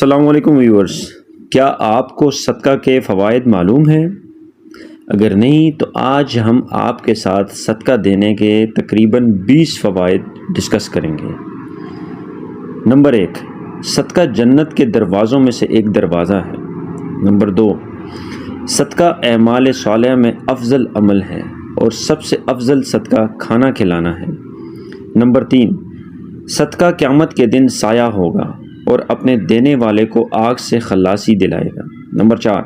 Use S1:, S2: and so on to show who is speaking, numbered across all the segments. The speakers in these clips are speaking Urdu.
S1: السلام علیکم ویورز، کیا آپ کو صدقہ کے فوائد معلوم ہیں؟ اگر نہیں تو آج ہم آپ کے ساتھ صدقہ دینے کے تقریباً 20 فوائد ڈسکس کریں گے۔ نمبر 1، صدقہ جنت کے دروازوں میں سے ایک دروازہ ہے۔ نمبر 2، صدقہ اعمال صالحہ میں افضل عمل ہے اور سب سے افضل صدقہ کھانا کھلانا ہے۔ نمبر 3، صدقہ قیامت کے دن سایہ ہوگا اور اپنے دینے والے کو آگ سے خلاصی دلائے گا۔ نمبر 4،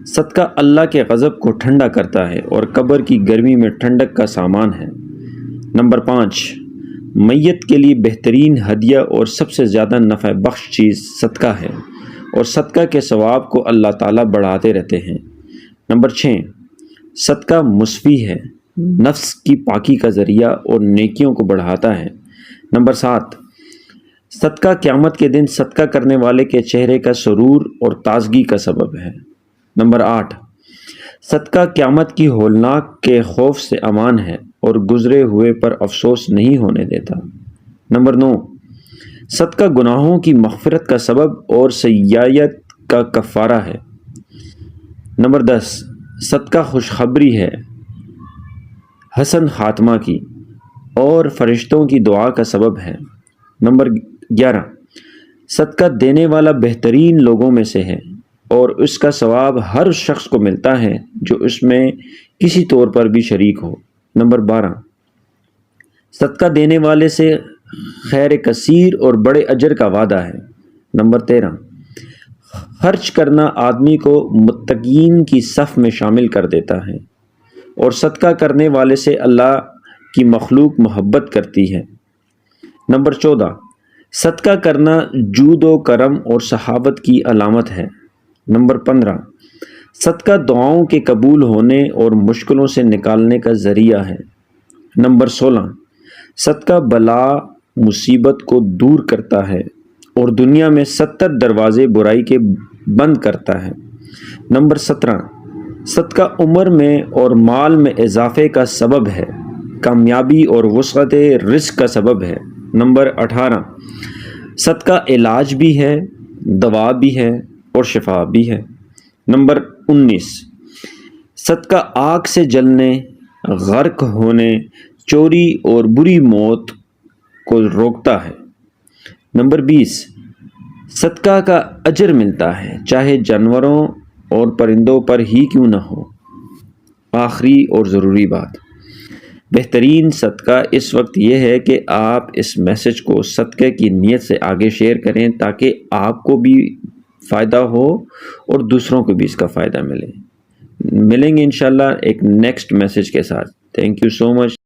S1: صدقہ اللہ کے غضب کو ٹھنڈا کرتا ہے اور قبر کی گرمی میں ٹھنڈک کا سامان ہے۔ نمبر 5، میت کے لیے بہترین ہدیہ اور سب سے زیادہ نفع بخش چیز صدقہ ہے اور صدقہ کے ثواب کو اللہ تعالیٰ بڑھاتے رہتے ہیں۔ نمبر 6، صدقہ مصفی ہے، نفس کی پاکی کا ذریعہ اور نیکیوں کو بڑھاتا ہے۔ نمبر 7، صدقہ قیامت کے دن صدقہ کرنے والے کے چہرے کا سرور اور تازگی کا سبب ہے۔ نمبر 8، صدقہ قیامت کی ہولناک کے خوف سے امان ہے اور گزرے ہوئے پر افسوس نہیں ہونے دیتا۔ نمبر 9، صدقہ گناہوں کی مغفرت کا سبب اور سیئات کا کفارہ ہے۔ نمبر 10، صدقہ خوشخبری ہے، حسن خاتمہ کی اور فرشتوں کی دعا کا سبب ہے۔ نمبر 11، صدقہ دینے والا بہترین لوگوں میں سے ہے اور اس کا ثواب ہر اس شخص کو ملتا ہے جو اس میں کسی طور پر بھی شریک ہو۔ نمبر 12، صدقہ دینے والے سے خیر کثیر اور بڑے اجر کا وعدہ ہے۔ نمبر 13، خرچ کرنا آدمی کو متقین کی صف میں شامل کر دیتا ہے اور صدقہ کرنے والے سے اللہ کی مخلوق محبت کرتی ہے۔ نمبر 14، صدقہ کرنا جود و کرم اور سخاوت کی علامت ہے۔ نمبر 15، صدقہ دعاؤں کے قبول ہونے اور مشکلوں سے نکالنے کا ذریعہ ہے۔ نمبر 16، صدقہ بلا مصیبت کو دور کرتا ہے اور دنیا میں 70 دروازے برائی کے بند کرتا ہے۔ نمبر 17، صدقہ عمر میں اور مال میں اضافے کا سبب ہے، کامیابی اور وسعت رزق کا سبب ہے۔ نمبر 18، صدقہ علاج بھی ہے، دوا بھی ہے اور شفا بھی ہے۔ نمبر 19، صدقہ آگ سے جلنے، غرق ہونے، چوری اور بری موت کو روکتا ہے۔ نمبر 20، صدقہ کا اجر ملتا ہے چاہے جانوروں اور پرندوں پر ہی کیوں نہ ہو۔ آخری اور ضروری بات، بہترین صدقہ اس وقت یہ ہے کہ آپ اس میسج کو صدقے کی نیت سے آگے شیئر کریں تاکہ آپ کو بھی فائدہ ہو اور دوسروں کو بھی اس کا فائدہ ملے۔ ملیں گے انشاءاللہ ایک نیکسٹ میسج کے ساتھ۔ Thank you so much.